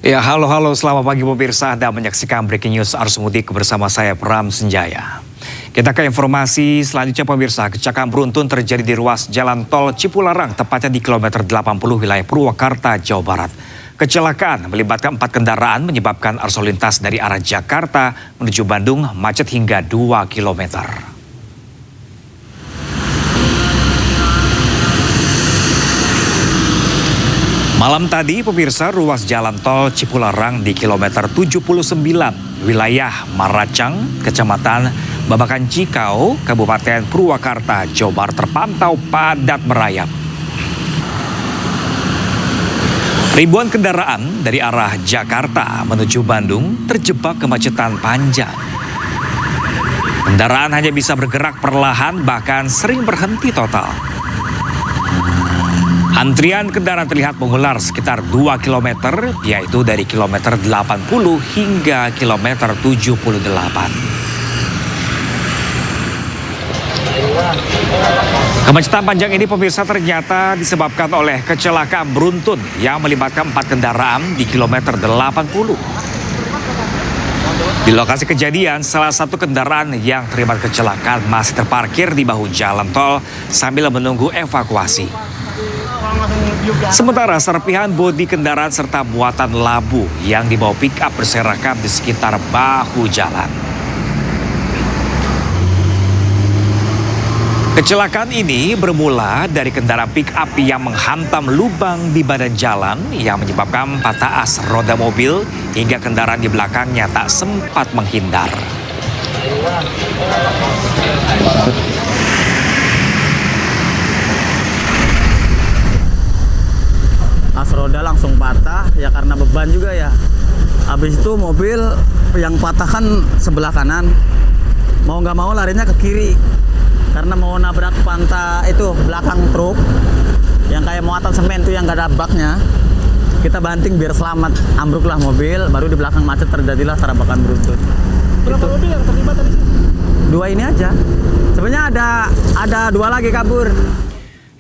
Ya, halo selamat pagi pemirsa. Anda menyaksikan Breaking News Arus Mudik bersama saya Pram Senjaya. Kita ke informasi selanjutnya pemirsa. Kecelakaan beruntun terjadi di ruas jalan tol Cipularang, tepatnya di kilometer 80 wilayah Purwakarta, Jawa Barat. Kecelakaan melibatkan 4 kendaraan menyebabkan arus lalu lintas dari arah Jakarta menuju Bandung macet hingga 2 kilometer. Malam tadi pemirsa, ruas jalan tol Cipularang di kilometer 79 wilayah Maracang, Kecamatan Babakan Cikau, Kabupaten Purwakarta, Jawa Barat terpantau padat merayap. Ribuan kendaraan dari arah Jakarta menuju Bandung terjebak kemacetan panjang. Kendaraan hanya bisa bergerak perlahan bahkan sering berhenti total. Antrian kendaraan terlihat mengular sekitar 2 km, yaitu dari kilometer 80 hingga kilometer 78. Kemacetan panjang ini pemirsa ternyata disebabkan oleh kecelakaan beruntun yang melibatkan 4 kendaraan di kilometer 80. Di lokasi kejadian, salah satu kendaraan yang terlibat kecelakaan masih terparkir di bahu jalan tol sambil menunggu evakuasi. Sementara serpihan bodi kendaraan serta muatan labu yang dibawa pick-up berserakan di sekitar bahu jalan. Kecelakaan ini bermula dari kendaraan pick-up yang menghantam lubang di badan jalan yang menyebabkan patah as roda mobil hingga kendaraan di belakangnya tak sempat menghindar. As roda langsung patah ya karena beban juga ya. Habis itu mobil yang patah kan sebelah kanan, mau nggak mau larinya ke kiri karena mau nabrak pantai itu belakang truk yang kayak muatan semen tuh yang nggak ada baknya. Kita banting biar selamat, ambruklah mobil, baru di belakang macet terjadilah tabrakan beruntun. Berapa mobil yang terlibat tadi? 2 ini aja. Sebenarnya ada 2 lagi kabur.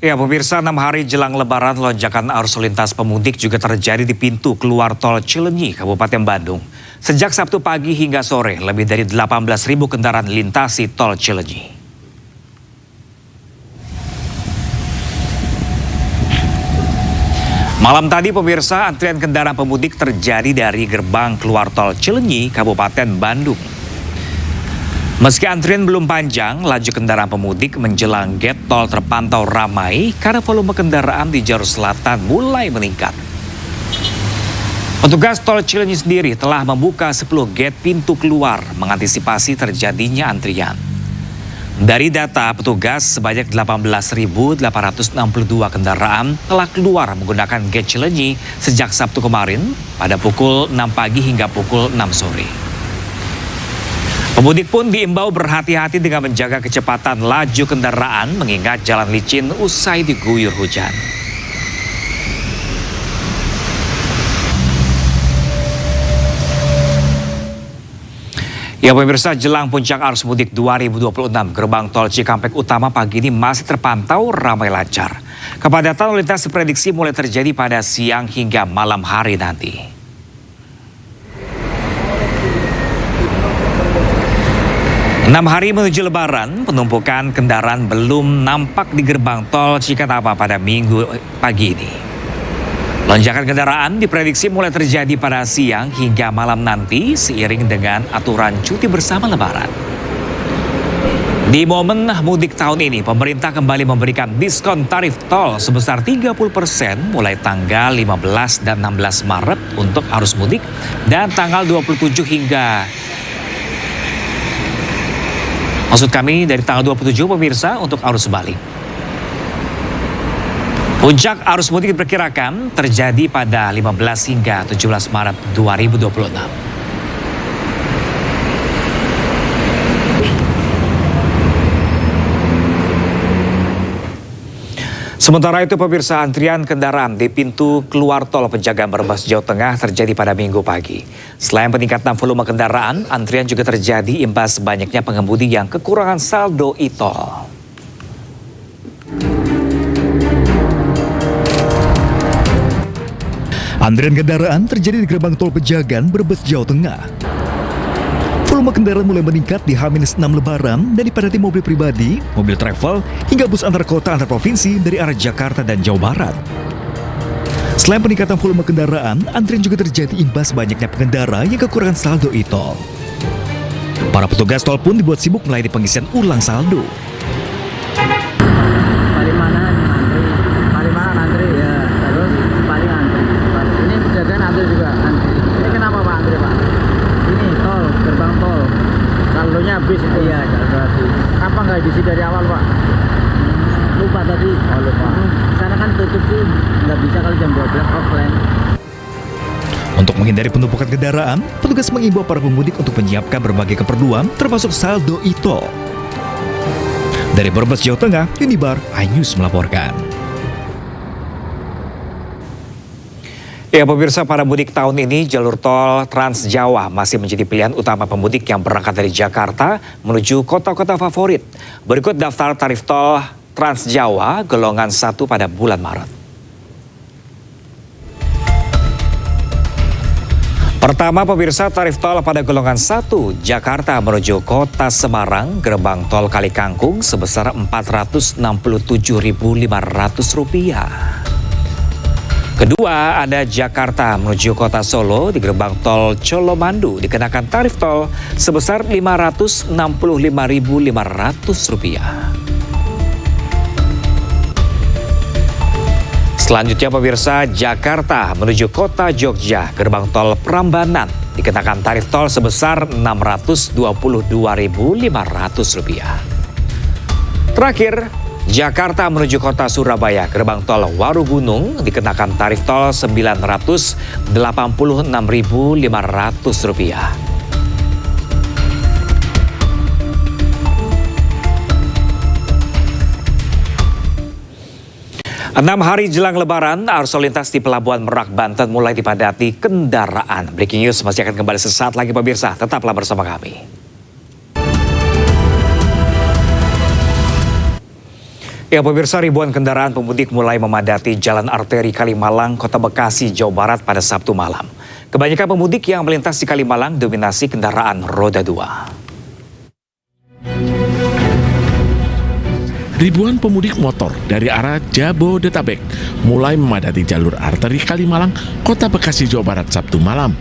Ya pemirsa, 6 hari jelang lebaran lonjakan arus lintas pemudik juga terjadi di pintu keluar tol Cileunyi, Kabupaten Bandung. Sejak Sabtu pagi hingga sore, lebih dari 18.000 kendaraan lintasi tol Cileunyi. Malam tadi pemirsa, antrian kendaraan pemudik terjadi dari gerbang keluar tol Cileunyi, Kabupaten Bandung. Meski antrian belum panjang, laju kendaraan pemudik menjelang gate tol terpantau ramai karena volume kendaraan di jalur selatan mulai meningkat. Petugas tol Cileunyi sendiri telah membuka 10 gate pintu keluar mengantisipasi terjadinya antrian. Dari data petugas, sebanyak 18.862 kendaraan telah keluar menggunakan gate Cileunyi sejak Sabtu kemarin pada pukul 6 pagi hingga pukul 6 sore. Pemudik pun diimbau berhati-hati dengan menjaga kecepatan laju kendaraan mengingat jalan licin usai diguyur hujan. Ya pemirsa, jelang puncak arus mudik 2026, gerbang tol Cikampek Utama pagi ini masih terpantau ramai lancar. Kepadatan lalu lintas diprediksi mulai terjadi pada siang hingga malam hari nanti. 6 hari menuju lebaran, penumpukan kendaraan belum nampak di gerbang tol Cikatapa pada Minggu pagi ini. Lonjakan kendaraan diprediksi mulai terjadi pada siang hingga malam nanti seiring dengan aturan cuti bersama lebaran. Di momen mudik tahun ini, pemerintah kembali memberikan diskon tarif tol sebesar 30% mulai tanggal 15 dan 16 Maret untuk arus mudik dan tanggal 27 hingga Maksud kami dari tanggal 27 pemirsa untuk arus balik. Puncak arus mudik diperkirakan terjadi pada 15 hingga 17 Maret 2026. Sementara itu pemirsa, antrian kendaraan di pintu keluar tol Pejagaan Brebes, Jawa Tengah terjadi pada Minggu pagi. Selain peningkatan volume kendaraan, antrian juga terjadi imbas banyaknya pengemudi yang kekurangan saldo e-tol. Antrian kendaraan terjadi di gerbang tol Pejagan, Brebes, Jawa Tengah. Volume kendaraan mulai meningkat di H-6 Lebaran dan dipadati mobil pribadi, mobil travel, hingga bus antar kota antar provinsi dari arah Jakarta dan Jawa Barat. Selain peningkatan volume kendaraan, antrian juga terjadi imbas banyaknya pengendara yang kekurangan saldo e-tol. Para petugas tol pun dibuat sibuk melayani pengisian ulang saldo. Palimanan antri ya, terus paling antri. Ini Pejagan antri juga antri. Ini kenapa Pak antri Pak? Ini tol, gerbang tol. Saldonya habis itu. Iya, saldo habis. Kenapa nggak diisi dari awal Pak? Lupa tadi. Oh lupa. Sana kan tutup sih, nggak bisa kalau jam 12 offline. Untuk menghindari penumpukan kendaraan, petugas mengimbau para pemudik untuk menyiapkan berbagai keperluan termasuk saldo e-tol. Dari Brebes, Jawa Tengah, Unibar, iNews melaporkan. Ya pemirsa, pada mudik tahun ini jalur tol Trans Jawa masih menjadi pilihan utama pemudik yang berangkat dari Jakarta menuju kota-kota favorit. Berikut daftar tarif tol Trans Jawa golongan 1 pada bulan Maret. Pertama pemirsa, tarif tol pada golongan 1 Jakarta menuju kota Semarang gerbang tol Kali Kangkung sebesar Rp467.500. Kedua, ada Jakarta menuju kota Solo di gerbang tol Colomandu dikenakan tarif tol sebesar Rp565.500. Selanjutnya pemirsa, Jakarta menuju kota Jogja gerbang tol Prambanan dikenakan tarif tol sebesar Rp622.500. Terakhir, Jakarta menuju kota Surabaya gerbang tol Warugunung dikenakan tarif tol Rp986.500. 6 hari jelang Lebaran, arus lalu lintas di Pelabuhan Merak, Banten mulai dipadati kendaraan. Breaking news masih akan kembali sesaat lagi pemirsa, tetaplah bersama kami. Ya pemirsa, ribuan kendaraan pemudik mulai memadati Jalan Arteri Kalimalang, Kota Bekasi, Jawa Barat pada Sabtu malam. Kebanyakan pemudik yang melintas di Kalimalang dominasi kendaraan roda 2. Ribuan pemudik motor dari arah Jabodetabek mulai memadati jalur arteri Kalimalang, Kota Bekasi, Jawa Barat Sabtu malam.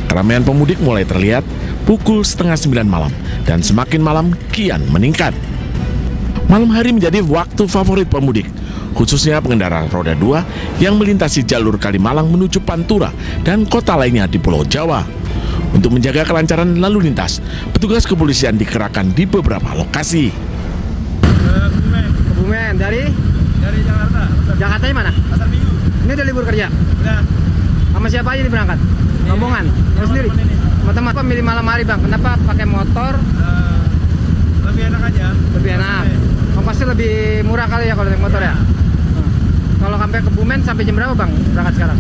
Keramaian pemudik mulai terlihat pukul 8:30 malam dan semakin malam kian meningkat. Malam hari menjadi waktu favorit pemudik, khususnya pengendara roda 2 yang melintasi jalur Kalimalang menuju Pantura dan kota lainnya di Pulau Jawa. Untuk menjaga kelancaran lalu lintas, petugas kepolisian dikerahkan di beberapa lokasi. Kebumen dari Jakarta. Jakartanya mana? Pasar Minggu. Ini udah libur kerja? Udah. Sama siapa aja nih berangkat? Rombongan? Lu sendiri? Sama teman. Kenapa milih malam hari bang? Kenapa pakai motor? Lebih enak aja. Lebih enak. Ongkosnya lebih murah kali ya kalau naik motor ya? Kalau sampai Kebumen sampai jam berapa bang berangkat sekarang?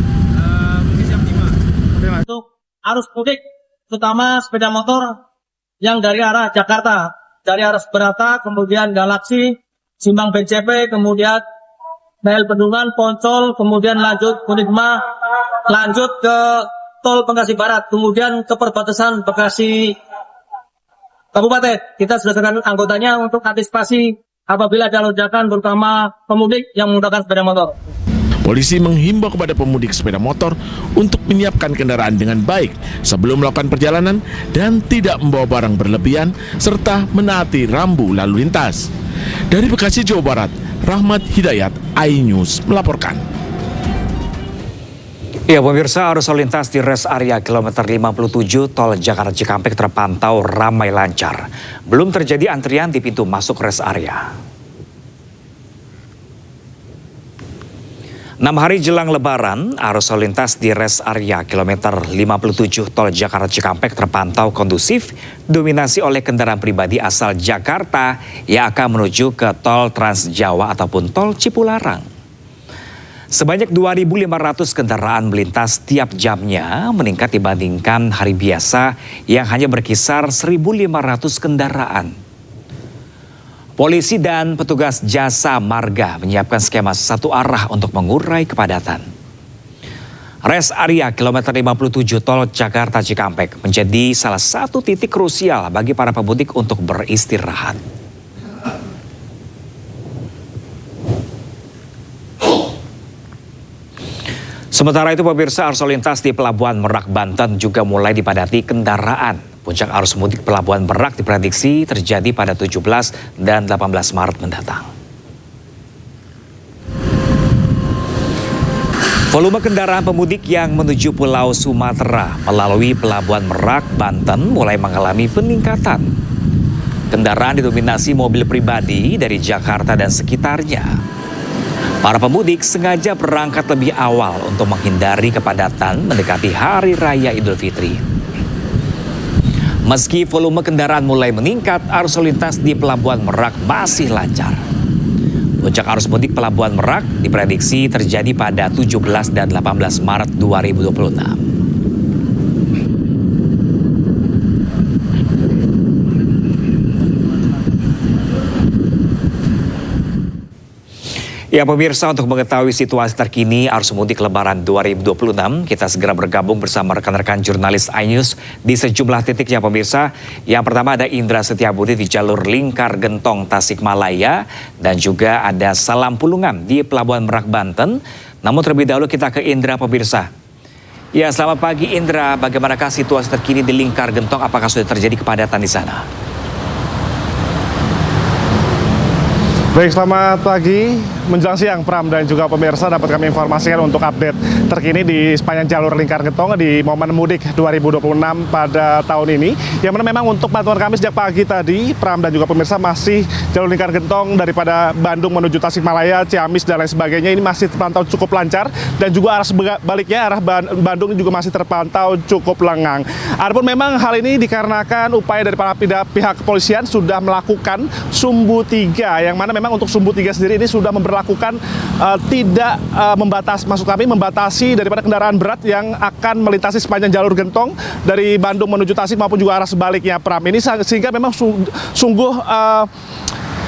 Mungkin jam 5. Untuk arus mudik, terutama sepeda motor yang dari arah Jakarta, dari arah Seberata, kemudian Galaksi, Simpang BCP, kemudian Mel Bendungan, Poncol, kemudian lanjut Kunigma, lanjut ke Tol Bekasi Barat, kemudian ke perbatasan Bekasi Kabupaten. Kita sudah dengan anggotanya untuk antisipasi apabila ada lonjakan, terutama pemudik yang menggunakan sepeda motor. Polisi menghimbau kepada pemudik sepeda motor untuk menyiapkan kendaraan dengan baik sebelum melakukan perjalanan dan tidak membawa barang berlebihan serta menaati rambu lalu lintas. Dari Bekasi, Jawa Barat, Rahmat Hidayat, iNews melaporkan. Ya pemirsa, arus lalu lintas di rest area kilometer 57 Tol Jakarta Cikampek terpantau ramai lancar. Belum terjadi antrian di pintu masuk rest area. 6 hari jelang Lebaran, arus lalu lintas di rest area kilometer 57 Tol Jakarta Cikampek terpantau kondusif, dominasi oleh kendaraan pribadi asal Jakarta yang akan menuju ke Tol Trans Jawa ataupun Tol Cipularang. Sebanyak 2.500 kendaraan melintas tiap jamnya, meningkat dibandingkan hari biasa yang hanya berkisar 1.500 kendaraan. Polisi dan petugas jasa marga menyiapkan skema satu arah untuk mengurai kepadatan. Rest area kilometer 57 tol Jakarta Cikampek menjadi salah satu titik krusial bagi para pemudik untuk beristirahat. Sementara itu pemirsa, arus lalu lintas di Pelabuhan Merak, Banten juga mulai dipadati kendaraan. Puncak arus mudik Pelabuhan Merak diprediksi terjadi pada 17 dan 18 Maret mendatang. Volume kendaraan pemudik yang menuju Pulau Sumatera melalui Pelabuhan Merak, Banten mulai mengalami peningkatan. Kendaraan didominasi mobil pribadi dari Jakarta dan sekitarnya. Para pemudik sengaja berangkat lebih awal untuk menghindari kepadatan mendekati Hari Raya Idul Fitri. Meski volume kendaraan mulai meningkat, arus lalu lintas di Pelabuhan Merak masih lancar. Puncak arus mudik Pelabuhan Merak diprediksi terjadi pada 17 dan 18 Maret 2026. Ya pemirsa, untuk mengetahui situasi terkini arus mudik Lebaran 2026, kita segera bergabung bersama rekan-rekan jurnalis iNews di sejumlah titik ya pemirsa. Yang pertama ada Indra Setiabudi di jalur Lingkar Gentong Tasikmalaya dan juga ada Salam Pulungan di Pelabuhan Merak, Banten. Namun terlebih dahulu kita ke Indra pemirsa. Ya, selamat pagi Indra, bagaimanakah situasi terkini di Lingkar Gentong? Apakah sudah terjadi kepadatan di sana? Baik, selamat pagi. Menjelang siang, Pram dan juga pemirsa dapat kami informasikan untuk update terkini di sepanjang jalur Lingkar Gentong di momen mudik 2026 pada tahun ini. Yang mana memang untuk pantauan kami sejak pagi tadi, Pram dan juga pemirsa, masih jalur Lingkar Gentong daripada Bandung menuju Tasikmalaya, Ciamis dan lain sebagainya ini masih terpantau cukup lancar, dan juga arah sebaliknya arah Bandung juga masih terpantau cukup lengang. Adapun memang hal ini dikarenakan upaya dari para pihak kepolisian sudah melakukan sumbu 3, yang mana memang untuk sumbu 3 sendiri ini sudah memperlakukan tidak membatasi daripada kendaraan berat yang akan melintasi sepanjang jalur Gentong dari Bandung menuju Tasik maupun juga arah sebaliknya, Pram. Ini sehingga memang sungguh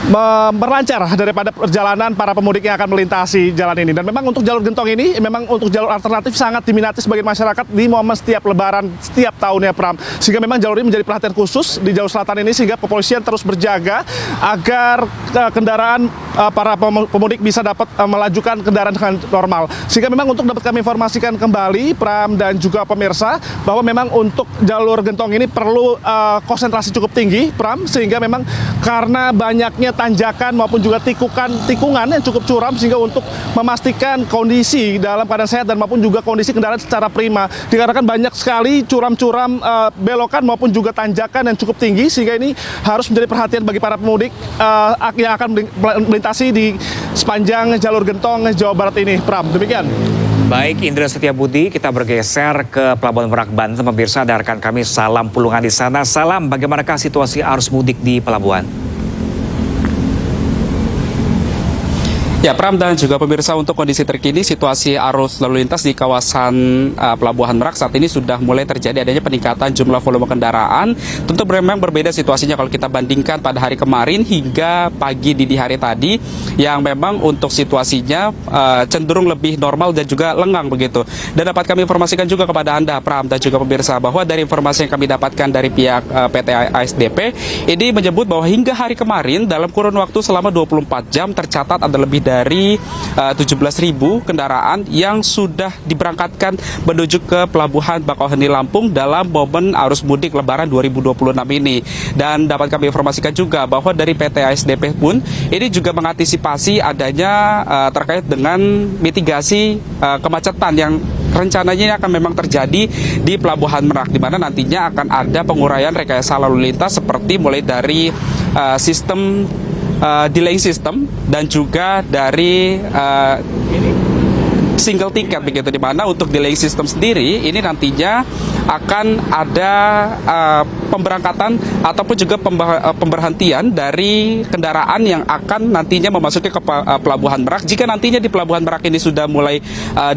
memperlancar daripada perjalanan para pemudik yang akan melintasi jalan ini. Dan memang untuk jalur Gentong ini memang untuk jalur alternatif sangat diminati sebagai masyarakat di momen setiap Lebaran setiap tahunnya, Pram. Sehingga memang jalur ini menjadi perhatian khusus di jalur selatan ini, sehingga kepolisian terus berjaga agar kendaraan para pemudik bisa dapat melajukan kendaraan dengan normal. Sehingga memang untuk dapat kami informasikan kembali, Pram dan juga pemirsa, bahwa memang untuk jalur Gentong ini perlu konsentrasi cukup tinggi, Pram, sehingga memang karena banyaknya tanjakan maupun juga tikungan yang cukup curam, sehingga untuk memastikan kondisi dalam keadaan sehat dan maupun juga kondisi kendaraan secara prima, dikarenakan banyak sekali curam-curam belokan maupun juga tanjakan yang cukup tinggi, sehingga ini harus menjadi perhatian bagi para pemudik yang akan melintasi di sepanjang jalur Gentong Jawa Barat ini, Pram. Demikian. Baik, Indra Setiabudi, kita bergeser ke Pelabuhan Merak, Banten. Pemirsa, ada rekan kami Salam Pulungan di sana. Salam, bagaimanakah situasi arus mudik di pelabuhan? Ya, Pram dan juga pemirsa, untuk kondisi terkini situasi arus lalu lintas di kawasan Pelabuhan Merak saat ini sudah mulai terjadi adanya peningkatan jumlah volume kendaraan. Tentu memang berbeda situasinya kalau kita bandingkan pada hari kemarin hingga pagi dini hari tadi, yang memang untuk situasinya cenderung lebih normal dan juga lengang begitu. Dan dapat kami informasikan juga kepada Anda, Pram dan juga pemirsa, bahwa dari informasi yang kami dapatkan dari pihak PT ASDP ini menyebut bahwa hingga hari kemarin dalam kurun waktu selama 24 jam tercatat ada lebih dari 17.000 kendaraan yang sudah diberangkatkan menuju ke Pelabuhan Bakauheni Lampung dalam momen arus mudik Lebaran 2026 ini. Dan dapat kami informasikan juga bahwa dari PT ASDP pun ini juga mengantisipasi adanya terkait dengan mitigasi kemacetan yang rencananya akan memang terjadi di Pelabuhan Merak, di mana nantinya akan ada penguraian rekayasa lalu lintas seperti mulai dari sistem delaying system dan juga dari single ticket begitu, di mana untuk delaying system sendiri ini nantinya akan ada pemberangkatan ataupun juga pemberhentian dari kendaraan yang akan nantinya memasuki ke Pelabuhan Merak. Jika nantinya di Pelabuhan Merak ini sudah mulai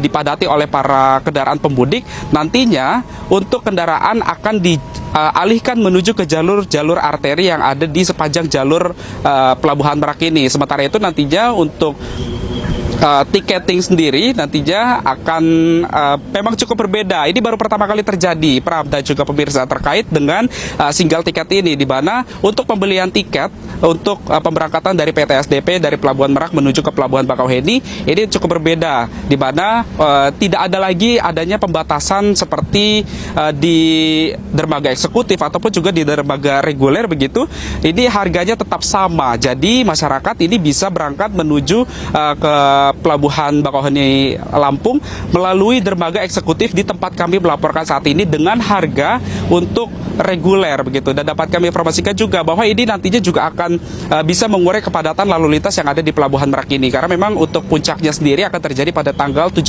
dipadati oleh para kendaraan pemudik, nantinya untuk kendaraan akan dialihkan menuju ke jalur arteri yang ada di sepanjang jalur Pelabuhan Merak ini. Sementara itu nantinya untuk tiketing sendiri nantinya akan memang cukup berbeda. Ini baru pertama kali terjadi, Pram dan juga pemirsa, terkait dengan single tiket ini, di mana untuk pembelian tiket untuk pemberangkatan dari PT SDP dari Pelabuhan Merak menuju ke Pelabuhan Bakauheni ini cukup berbeda, di mana tidak ada lagi adanya pembatasan seperti di dermaga eksekutif ataupun juga di dermaga reguler begitu. Ini harganya tetap sama, jadi masyarakat ini bisa berangkat menuju ke Pelabuhan Bakauheni Lampung melalui dermaga eksekutif di tempat kami melaporkan saat ini dengan harga untuk reguler begitu. Dan dapat kami informasikan juga bahwa ini nantinya juga akan bisa mengurai kepadatan lalu lintas yang ada di Pelabuhan Merak ini, karena memang untuk puncaknya sendiri akan terjadi pada tanggal 17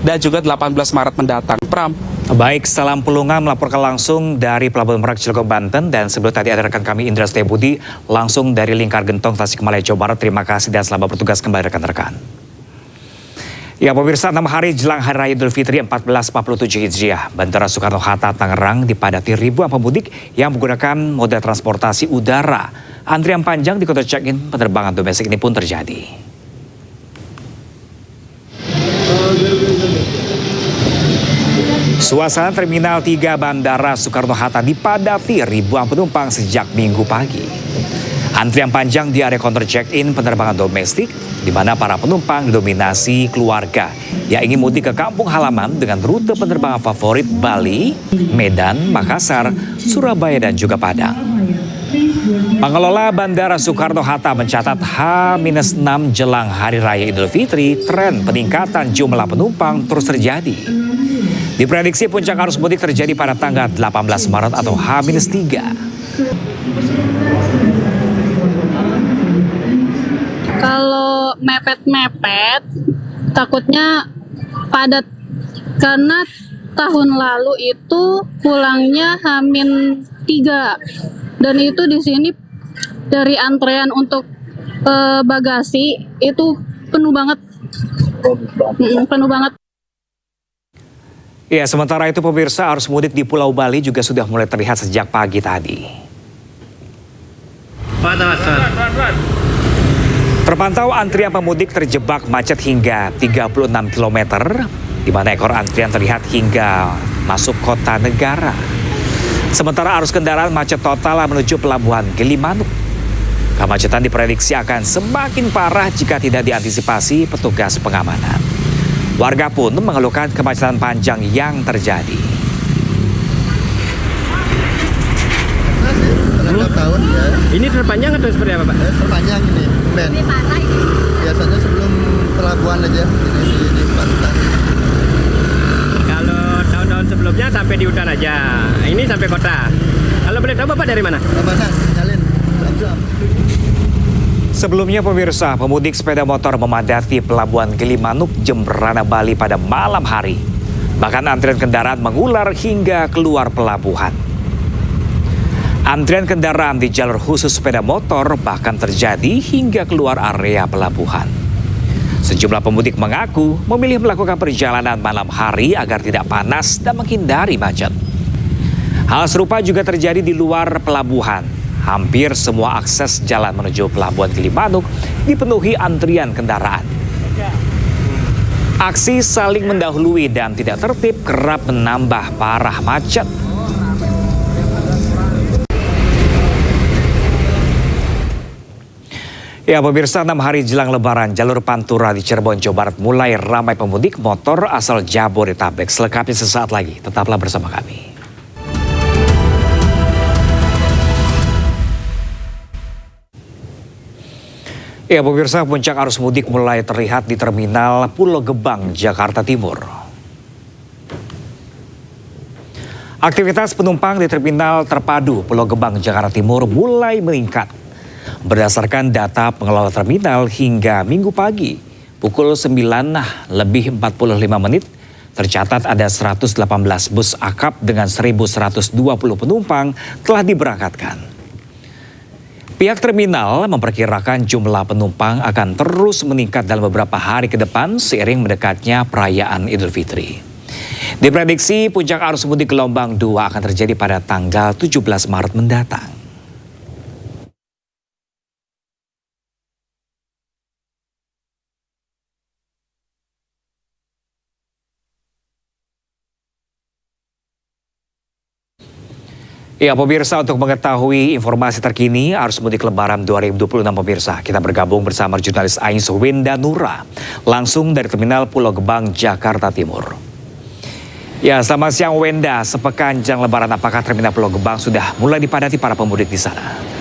dan juga 18 Maret mendatang. Pram. Baik, salam Pulungan melaporkan langsung dari Pelabuhan Merak Cilegon, Banten. Dan sebelum tadi ada rekan kami Indra Setebudi langsung dari Lingkar Gentong, Tasikmalaya, Jawa Barat. Terima kasih dan selamat bertugas kembali rekan-rekan. Ya pemirsa, 6 hari jelang Hari Raya Idul Fitri 1447 Hijriah, Bandara Soekarno-Hatta, Tangerang dipadati ribuan pemudik yang menggunakan moda transportasi udara. Antrian panjang di kota check-in penerbangan domestik ini pun terjadi. Suasana Terminal 3 Bandara Soekarno-Hatta dipadati ribuan penumpang sejak Minggu pagi. Antrian panjang di area counter check-in penerbangan domestik, di mana para penumpang didominasi keluarga yang ingin mudik ke kampung halaman dengan rute penerbangan favorit Bali, Medan, Makassar, Surabaya, dan juga Padang. Pengelola Bandara Soekarno-Hatta mencatat H-6 jelang Hari Raya Idul Fitri, tren peningkatan jumlah penumpang terus terjadi. Diprediksi puncak arus mudik terjadi pada tanggal 18 Maret atau H-3. Kalau mepet-mepet, takutnya padat. Karena tahun lalu itu pulangnya H-3. Dan itu di sini dari antrean untuk bagasi itu penuh banget. Penuh banget. Ya, sementara itu pemirsa, arus mudik di Pulau Bali juga sudah mulai terlihat sejak pagi tadi. Terpantau antrian pemudik terjebak macet hingga 36 km, di mana ekor antrian terlihat hingga masuk kota negara. Sementara arus kendaraan macet total menuju Pelabuhan Gilimanuk. Kemacetan diprediksi akan semakin parah jika tidak diantisipasi petugas pengamanan. Warga pun mengeluhkan kemacetan panjang yang terjadi. Tahun ya. Ini terpanjang atau seperti apa, Pak? Terpanjang ini, Ben. Ini parah ini. Biasanya sebelum pelabuhan aja di pantai. Kalau tahun-tahun sebelumnya sampai di hutan aja. Ini sampai kota. Kalau boleh tahu Bapak dari mana? Mana? Nyalin. Jam-jam. Sebelumnya pemirsa, pemudik sepeda motor memadati Pelabuhan Gilimanuk, Jemberana, Bali pada malam hari. Bahkan antrian kendaraan mengular hingga keluar pelabuhan. Antrian kendaraan di jalur khusus sepeda motor bahkan terjadi hingga keluar area pelabuhan. Sejumlah pemudik mengaku memilih melakukan perjalanan malam hari agar tidak panas dan menghindari macet. Hal serupa juga terjadi di luar pelabuhan. Hampir semua akses jalan menuju Pelabuhan Gilimanuk dipenuhi antrian kendaraan. Aksi saling mendahului dan tidak tertib kerap menambah parah macet. Ya pemirsa, 6 hari jelang Lebaran, jalur Pantura di Cirebon, Jawa Barat mulai ramai pemudik motor asal Jabodetabek. Selengkapnya sesaat lagi, tetaplah bersama kami. Ya pemirsa, puncak arus mudik mulai terlihat di Terminal Pulau Gebang, Jakarta Timur. Aktivitas penumpang di Terminal Terpadu Pulau Gebang, Jakarta Timur mulai meningkat. Berdasarkan data pengelola terminal hingga Minggu pagi, pukul 9 lebih 45 menit, tercatat ada 118 bus akap dengan 1.120 penumpang telah diberangkatkan. Pihak terminal memperkirakan jumlah penumpang akan terus meningkat dalam beberapa hari ke depan seiring mendekatnya perayaan Idul Fitri. Diprediksi puncak arus mudik gelombang 2 akan terjadi pada tanggal 17 Maret mendatang. Ya pemirsa, untuk mengetahui informasi terkini arus mudik lebaran 2026 pemirsa, kita bergabung bersama jurnalis Ais Wenda Nura langsung dari Terminal Pulau Gebang, Jakarta Timur. Ya, selamat siang Wenda. Sepekan jelang lebaran, apakah Terminal Pulau Gebang sudah mulai dipadati para pemudik di sana?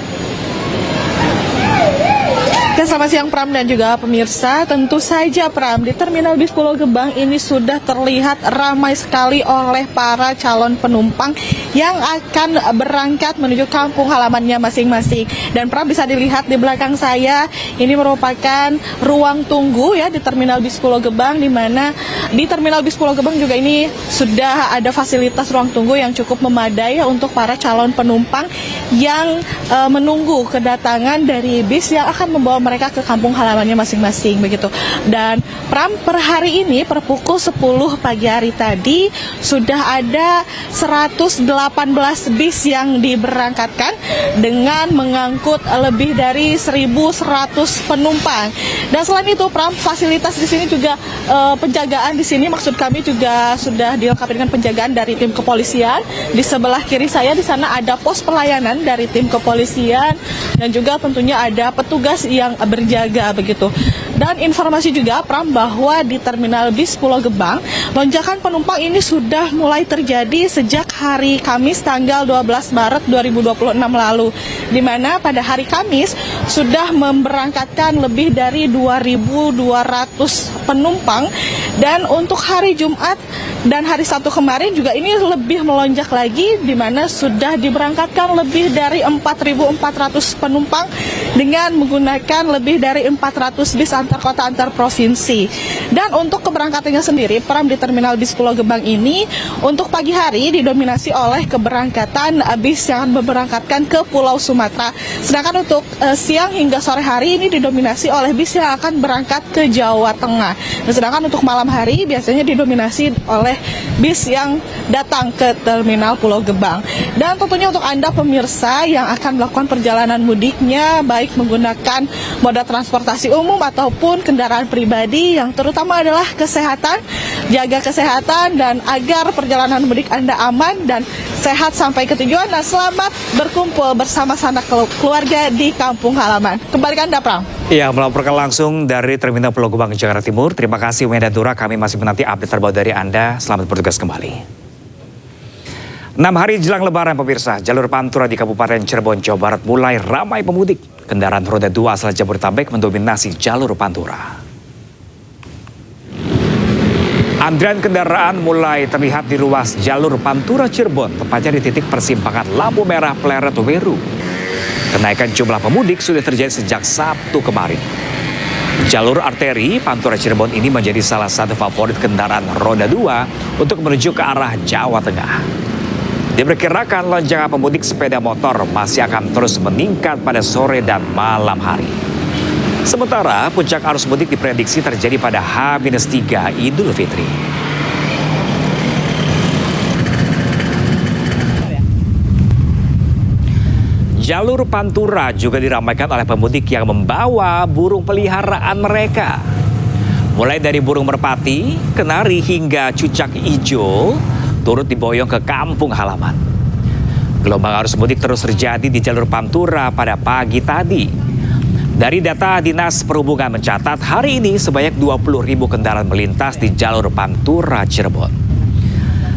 Selamat siang Pram dan juga pemirsa. Tentu saja Pram, di Terminal Bis Pulau Gebang ini sudah terlihat ramai sekali oleh para calon penumpang yang akan berangkat menuju kampung halamannya masing-masing. Dan Pram, bisa dilihat di belakang saya, ini merupakan ruang tunggu ya di Terminal Bis Pulau Gebang, di mana di Terminal Bis Pulau Gebang juga ini sudah ada fasilitas ruang tunggu yang cukup memadai untuk para calon penumpang yang menunggu kedatangan dari bis yang akan membawa mereka ke kampung halamannya masing-masing begitu. Dan Pram, per hari ini per pukul 10 pagi hari tadi sudah ada 118 bis yang diberangkatkan dengan mengangkut lebih dari 1.100 penumpang. Dan selain itu Pram, fasilitas di sini juga penjagaan di sini, maksud kami juga sudah dilengkapi dengan penjagaan dari tim kepolisian. Di sebelah kiri saya di sana ada pos pelayanan dari tim kepolisian dan juga tentunya ada petugas yang berjaga begitu. Dan informasi juga Pram, bahwa di Terminal Bis Pulau Gebang lonjakan penumpang ini sudah mulai terjadi sejak hari Kamis tanggal 12 Maret 2026 lalu, di mana pada hari Kamis sudah memberangkatkan lebih dari 2.200 penumpang, dan untuk hari Jumat dan hari Sabtu kemarin juga ini lebih melonjak lagi, di mana sudah diberangkatkan lebih dari 4.400 penumpang dengan menggunakan lebih dari 400 bis antar kota antar provinsi. Dan untuk keberangkatannya sendiri Pram, di Terminal Bis Pulau Gebang ini untuk pagi hari didominasi oleh keberangkatan bis yang memberangkatkan ke Pulau Sumatera. Sedangkan untuk siang hingga sore hari ini didominasi oleh bis yang akan berangkat ke Jawa Tengah. Dan sedangkan untuk malam hari biasanya didominasi oleh bis yang datang ke Terminal Pulau Gebang. Dan tentunya untuk Anda pemirsa yang akan melakukan perjalanan mudiknya, baik menggunakan moda transportasi umum ataupun kendaraan pribadi, yang terutama adalah kesehatan, jaga kesehatan dan agar perjalanan mudik Anda aman dan sehat sampai ke tujuan, dan selamat berkumpul bersama sanak keluarga di kampung halaman. Kembali ke Anda Pram. Ya, melaporkan langsung dari Terminal Pulau Gebang, Jakarta Timur. Terima kasih Wenda Nura, kami masih menanti update terbaru dari Anda. Selamat bertugas kembali. 6 hari jelang lebaran pemirsa, jalur Pantura di Kabupaten Cirebon, Jawa Barat mulai ramai pemudik. Kendaraan roda 2 asal Jabodetabek mendominasi jalur Pantura. Antrian kendaraan mulai terlihat di ruas jalur Pantura Cirebon, tepatnya di titik persimpangan lampu merah Pleret Weru. Kenaikan jumlah pemudik sudah terjadi sejak Sabtu kemarin. Jalur arteri Pantura Cirebon ini menjadi salah satu favorit kendaraan roda 2 untuk menuju ke arah Jawa Tengah. Diperkirakan lonjakan pemudik sepeda motor masih akan terus meningkat pada sore dan malam hari. Sementara puncak arus mudik diprediksi terjadi pada H-3 Idul Fitri. Jalur Pantura juga diramaikan oleh pemudik yang membawa burung peliharaan mereka. Mulai dari burung merpati, kenari hingga cucak hijau turut diboyong ke kampung halaman. Gelombang arus mudik terus terjadi di jalur Pantura pada pagi tadi. Dari data Dinas Perhubungan mencatat hari ini sebanyak 20.000 kendaraan melintas di jalur Pantura Cirebon.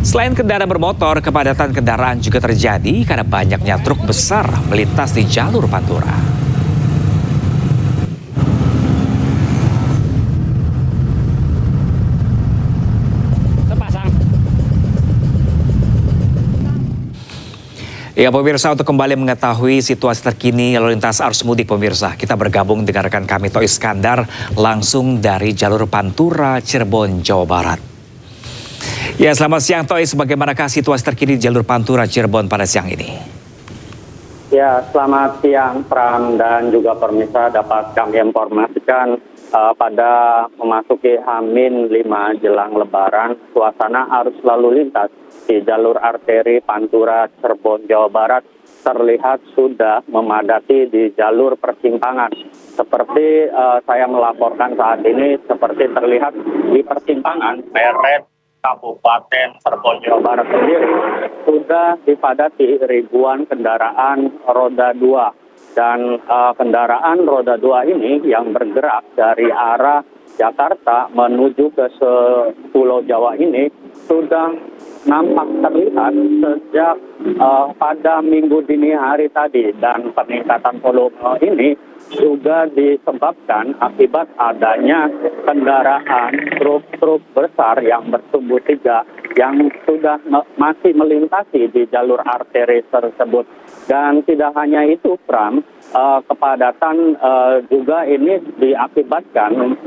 Selain kendaraan bermotor, kepadatan kendaraan juga terjadi karena banyaknya truk besar melintas di jalur Pantura. Ya pemirsa, untuk kembali mengetahui situasi terkini lalu lintas arus mudik pemirsa, kita bergabung dengan rekan kami Toh Iskandar langsung dari jalur Pantura Cirebon, Jawa Barat. Ya, selamat siang Tois, bagaimanakah situasi terkini di jalur Pantura Cirebon pada siang ini? Ya, selamat siang Pram dan juga pemirsa, dapat kami informasikan pada memasuki H-5 jelang Lebaran, suasana arus lalu lintas di jalur arteri Pantura Cirebon, Jawa Barat terlihat sudah memadati di jalur persimpangan. Seperti saya melaporkan saat ini, seperti terlihat di persimpangan Pleret Kabupaten Cirebon, Jawa Barat sendiri sudah dipadati ribuan kendaraan roda 2 dan kendaraan roda 2 ini yang bergerak dari arah Jakarta menuju ke Pulau Jawa ini sudah nampak terlihat sejak pada minggu dini hari tadi, dan peningkatan volume ini juga disebabkan akibat adanya kendaraan truk besar yang bersumbu 3 yang sudah masih melintasi di jalur arteri tersebut. Dan tidak hanya itu, Pram, kepadatan juga ini diakibatkan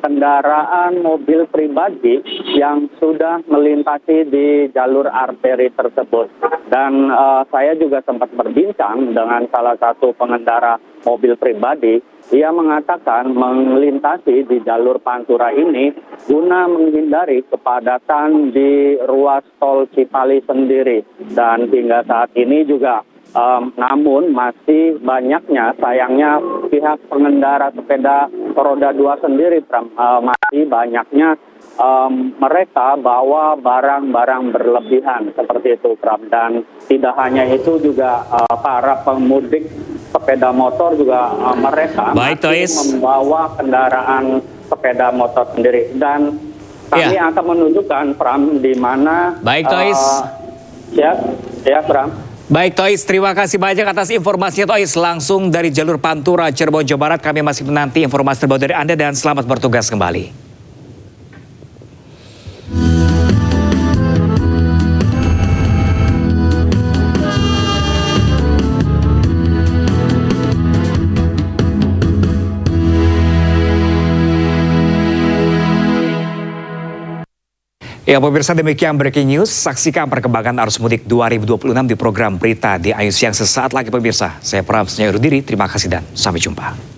kendaraan mobil pribadi yang sudah melintasi di jalur arteri tersebut. Dan saya juga sempat berbincang dengan salah satu pengendara mobil pribadi. Ia mengatakan melintasi di jalur Pantura ini guna menghindari kepadatan di ruas tol Cipali sendiri. Dan hingga saat ini juga namun masih banyaknya, sayangnya pihak pengendara sepeda roda 2 sendiri, masih banyaknya mereka bawa barang-barang berlebihan seperti itu, Pram. Dan tidak hanya itu, juga para pemudik sepeda motor juga mereka masih membawa kendaraan sepeda motor sendiri. Dan kami akan menunjukkan, Pram, di mana ya, Pram. Baik Tois, terima kasih banyak atas informasinya Tois. Langsung dari jalur Pantura, Cirebon, Jawa Barat. Kami masih menanti informasi terbaru dari Anda dan selamat bertugas kembali. Ya pemirsa, demikian breaking news. Saksikan perkembangan arus mudik 2026 di program Berita di Ayu Siang sesaat lagi pemirsa. Saya Pram Senyai undur diri, terima kasih dan sampai jumpa.